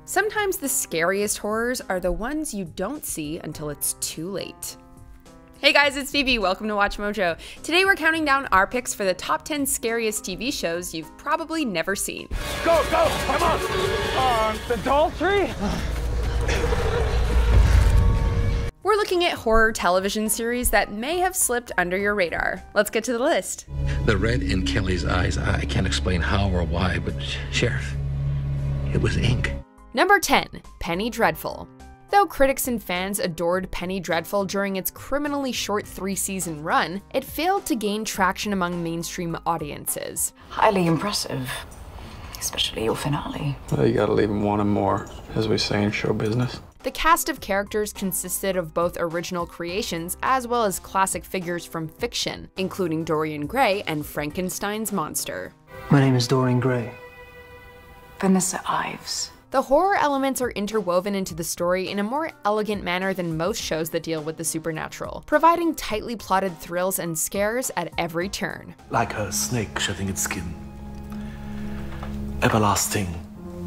Sometimes the scariest horrors are the ones you don't see until it's too late. Hey guys, it's Phoebe, welcome to WatchMojo. Today we're counting down our picks for the top 10 scariest TV shows you've probably never seen. Go, come on! Adultery? We're looking at horror television series that may have slipped under your radar. Let's get to the list. The red in Kelly's eyes, I can't explain how or why, but Sheriff, it was ink. Number 10, Penny Dreadful. Though critics and fans adored Penny Dreadful during its criminally short 3-season run, it failed to gain traction among mainstream audiences. Highly impressive, especially your finale. Well, you gotta leave them wanting more, as we say in show business. The cast of characters consisted of both original creations as well as classic figures from fiction, including Dorian Gray and Frankenstein's monster. My name is Dorian Gray. Vanessa Ives. The horror elements are interwoven into the story in a more elegant manner than most shows that deal with the supernatural, providing tightly plotted thrills and scares at every turn. Like a snake shedding its skin. Everlasting,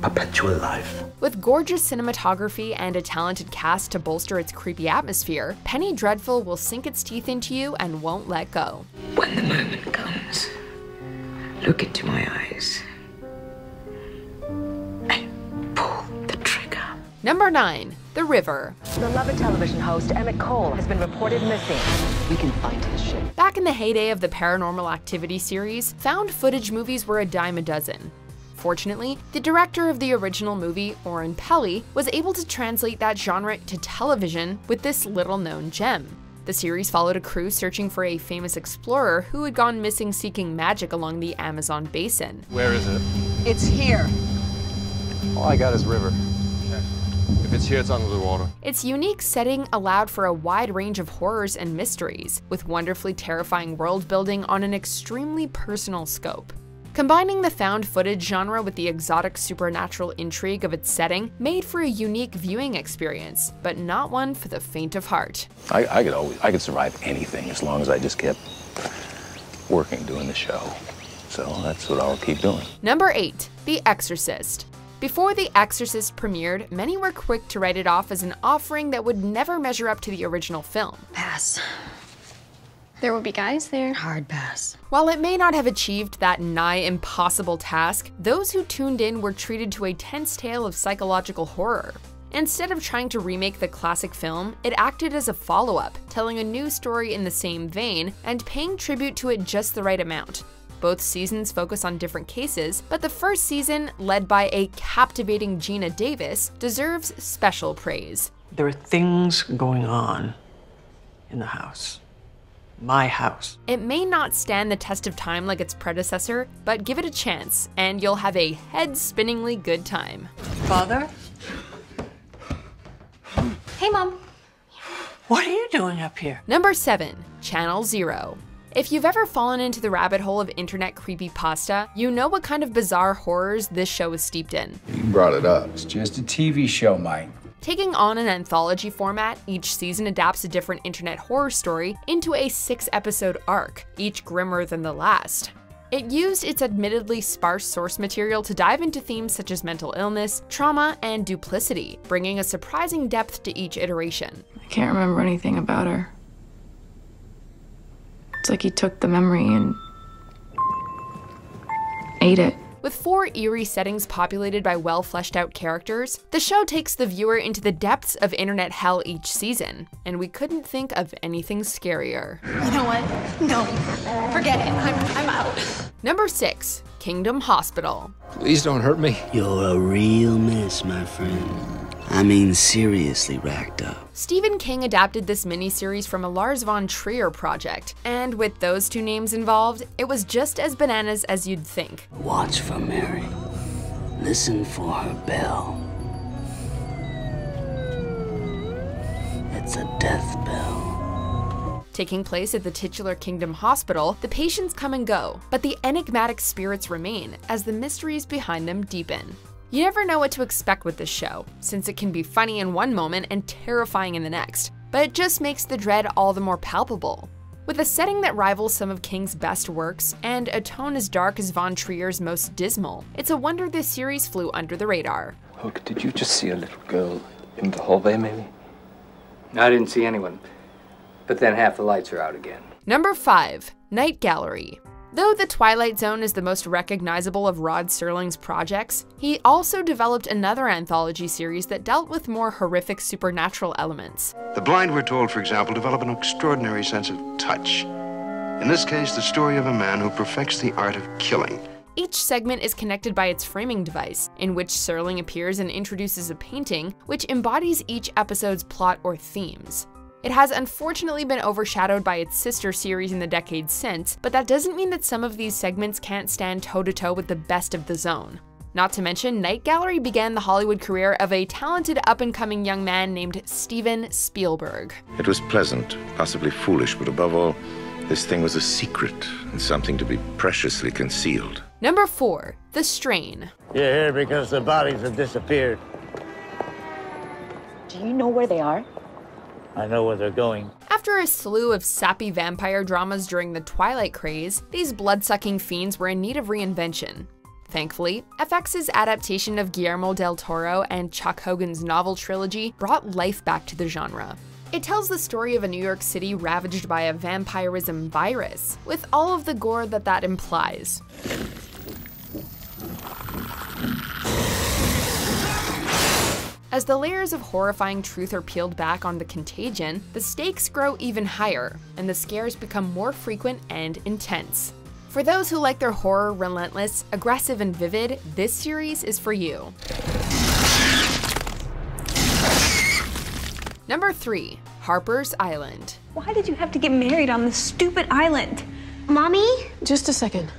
perpetual life. With gorgeous cinematography and a talented cast to bolster its creepy atmosphere, Penny Dreadful will sink its teeth into you and won't let go. When the moment comes, look into my eyes. Number 9, The River. Beloved television host Emmett Cole has been reported missing. We can find his ship. Back in the heyday of the Paranormal Activity series, found footage movies were a dime a dozen. Fortunately, the director of the original movie, Oren Peli, was able to translate that genre to television with this little-known gem. The series followed a crew searching for a famous explorer who had gone missing seeking magic along the Amazon basin. Where is it? It's here. All I got is river. If it's here, it's under the water. Its unique setting allowed for a wide range of horrors and mysteries, with wonderfully terrifying world building on an extremely personal scope. Combining the found footage genre with the exotic supernatural intrigue of its setting made for a unique viewing experience, but not one for the faint of heart. I could survive anything as long as I just kept working, doing the show. So that's what I'll keep doing. Number 8, The Exorcist. Before The Exorcist premiered, many were quick to write it off as an offering that would never measure up to the original film. Pass. There will be guys there. Hard pass. While it may not have achieved that nigh impossible task, those who tuned in were treated to a tense tale of psychological horror. Instead of trying to remake the classic film, it acted as a follow-up, telling a new story in the same vein and paying tribute to it just the right amount. Both seasons focus on different cases, but the first season, led by a captivating Gina Davis, deserves special praise. There are things going on in the house. My house. It may not stand the test of time like its predecessor, but give it a chance, and you'll have a head-spinningly good time. Father? Hey, Mom. What are you doing up here? Number 7, Channel Zero. If you've ever fallen into the rabbit hole of internet creepypasta, you know what kind of bizarre horrors this show is steeped in. You brought it up. It's just a TV show, Mike. Taking on an anthology format, each season adapts a different internet horror story into a 6-episode arc, each grimmer than the last. It used its admittedly sparse source material to dive into themes such as mental illness, trauma, and duplicity, bringing a surprising depth to each iteration. I can't remember anything about her. It's like he took the memory and ate it. With 4 eerie settings populated by well-fleshed-out characters, the show takes the viewer into the depths of internet hell each season, and we couldn't think of anything scarier. You know what? No. Forget it. I'm out. Number 6, Kingdom Hospital. Please don't hurt me. You're a real mess, my friend. I mean, seriously racked up. Stephen King adapted this miniseries from a Lars von Trier project, and with those two names involved, it was just as bananas as you'd think. Watch for Mary. Listen for her bell. It's a death bell. Taking place at the titular Kingdom Hospital, the patients come and go, but the enigmatic spirits remain as the mysteries behind them deepen. You never know what to expect with this show, since it can be funny in one moment and terrifying in the next, but it just makes the dread all the more palpable. With a setting that rivals some of King's best works, and a tone as dark as Von Trier's most dismal, it's a wonder this series flew under the radar. Hook, did you just see a little girl in the hallway, maybe? I didn't see anyone, but then half the lights are out again. Number 5. Night Gallery. Though The Twilight Zone is the most recognizable of Rod Serling's projects, he also developed another anthology series that dealt with more horrific supernatural elements. The blind, we're told, for example, develop an extraordinary sense of touch. In this case, the story of a man who perfects the art of killing. Each segment is connected by its framing device, in which Serling appears and introduces a painting, which embodies each episode's plot or themes. It has unfortunately been overshadowed by its sister series in the decades since, but that doesn't mean that some of these segments can't stand toe-to-toe with the best of the zone. Not to mention, Night Gallery began the Hollywood career of a talented up-and-coming young man named Steven Spielberg. It was pleasant, possibly foolish, but above all, this thing was a secret and something to be preciously concealed. Number 4. The Strain. You're here because the bodies have disappeared. Do you know where they are? I know where they're going. After a slew of sappy vampire dramas during the Twilight craze, these blood-sucking fiends were in need of reinvention. Thankfully, FX's adaptation of Guillermo del Toro and Chuck Hogan's novel trilogy brought life back to the genre. It tells the story of a New York City ravaged by a vampirism virus, with all of the gore that implies. As the layers of horrifying truth are peeled back on the contagion, the stakes grow even higher, and the scares become more frequent and intense. For those who like their horror relentless, aggressive, and vivid, this series is for you. Number 3. Harpers Island. Why did you have to get married on this stupid island? Mommy? Just a second.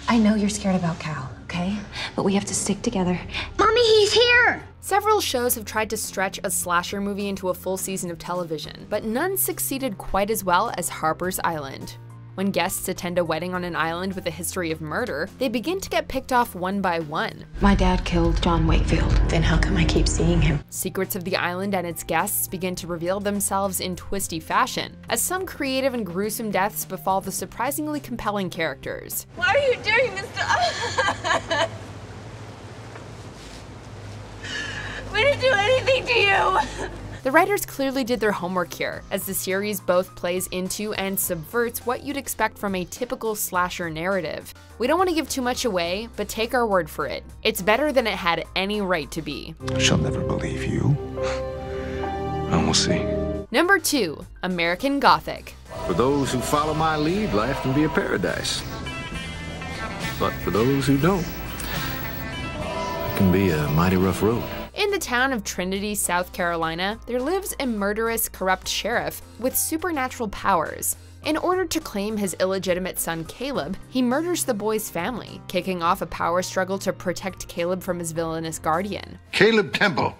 I know you're scared about Cal, okay? But we have to stick together. Mommy, he's here! Several shows have tried to stretch a slasher movie into a full season of television, but none succeeded quite as well as Harpers Island. When guests attend a wedding on an island with a history of murder, they begin to get picked off one by one. My dad killed John Wakefield. Then how come I keep seeing him? Secrets of the island and its guests begin to reveal themselves in twisty fashion, as some creative and gruesome deaths befall the surprisingly compelling characters. Why are you doing this to us? We didn't do anything to you! The writers clearly did their homework here, as the series both plays into and subverts what you'd expect from a typical slasher narrative. We don't want to give too much away, but take our word for it. It's better than it had any right to be. She'll never believe you. And we'll see. Number 2. American Gothic. For those who follow my lead, life can be a paradise. But for those who don't, it can be a mighty rough road. In the town of Trinity, South Carolina, there lives a murderous, corrupt sheriff with supernatural powers. In order to claim his illegitimate son Caleb, he murders the boy's family, kicking off a power struggle to protect Caleb from his villainous guardian. Caleb Temple.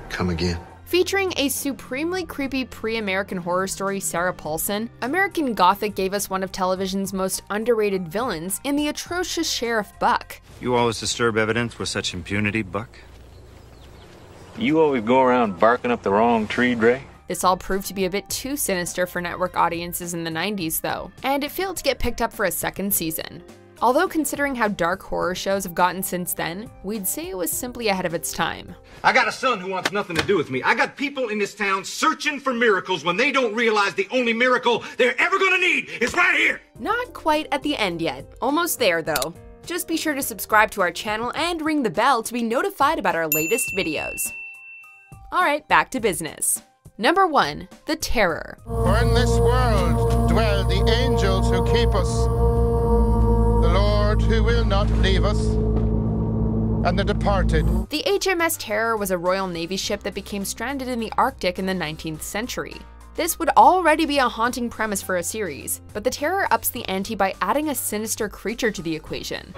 Come again. Featuring a supremely creepy pre-American horror story, Sarah Paulson, American Gothic gave us one of television's most underrated villains in the atrocious Sheriff Buck. You always disturb evidence with such impunity, Buck? You always go around barking up the wrong tree, Dre? This all proved to be a bit too sinister for network audiences in the 90s, though, and it failed to get picked up for a second season. Although considering how dark horror shows have gotten since then, we'd say it was simply ahead of its time. I got a son who wants nothing to do with me. I got people in this town searching for miracles when they don't realize the only miracle they're ever gonna need is right here. Not quite at the end yet. Almost there, though. Just be sure to subscribe to our channel and ring the bell to be notified about our latest videos. Alright, back to business. Number 1. The Terror. For in this world dwell the angels who keep us, the Lord who will not leave us, and the departed. The HMS Terror was a Royal Navy ship that became stranded in the Arctic in the 19th century. This would already be a haunting premise for a series, but the Terror ups the ante by adding a sinister creature to the equation.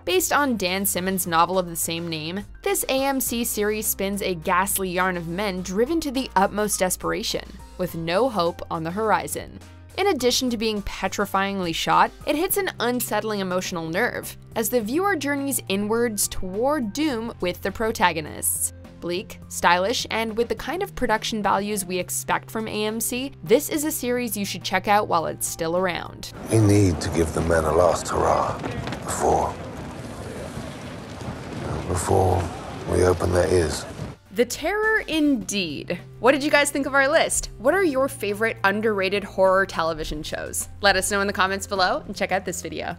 Based on Dan Simmons' novel of the same name, this AMC series spins a ghastly yarn of men driven to the utmost desperation, with no hope on the horizon. In addition to being petrifyingly shot, it hits an unsettling emotional nerve, as the viewer journeys inwards toward doom with the protagonists. Bleak, stylish, and with the kind of production values we expect from AMC, this is a series you should check out while it's still around. We need to give the men a last hurrah before we open their ears. The terror indeed. What did you guys think of our list? What are your favorite underrated horror television shows? Let us know in the comments below and check out this video.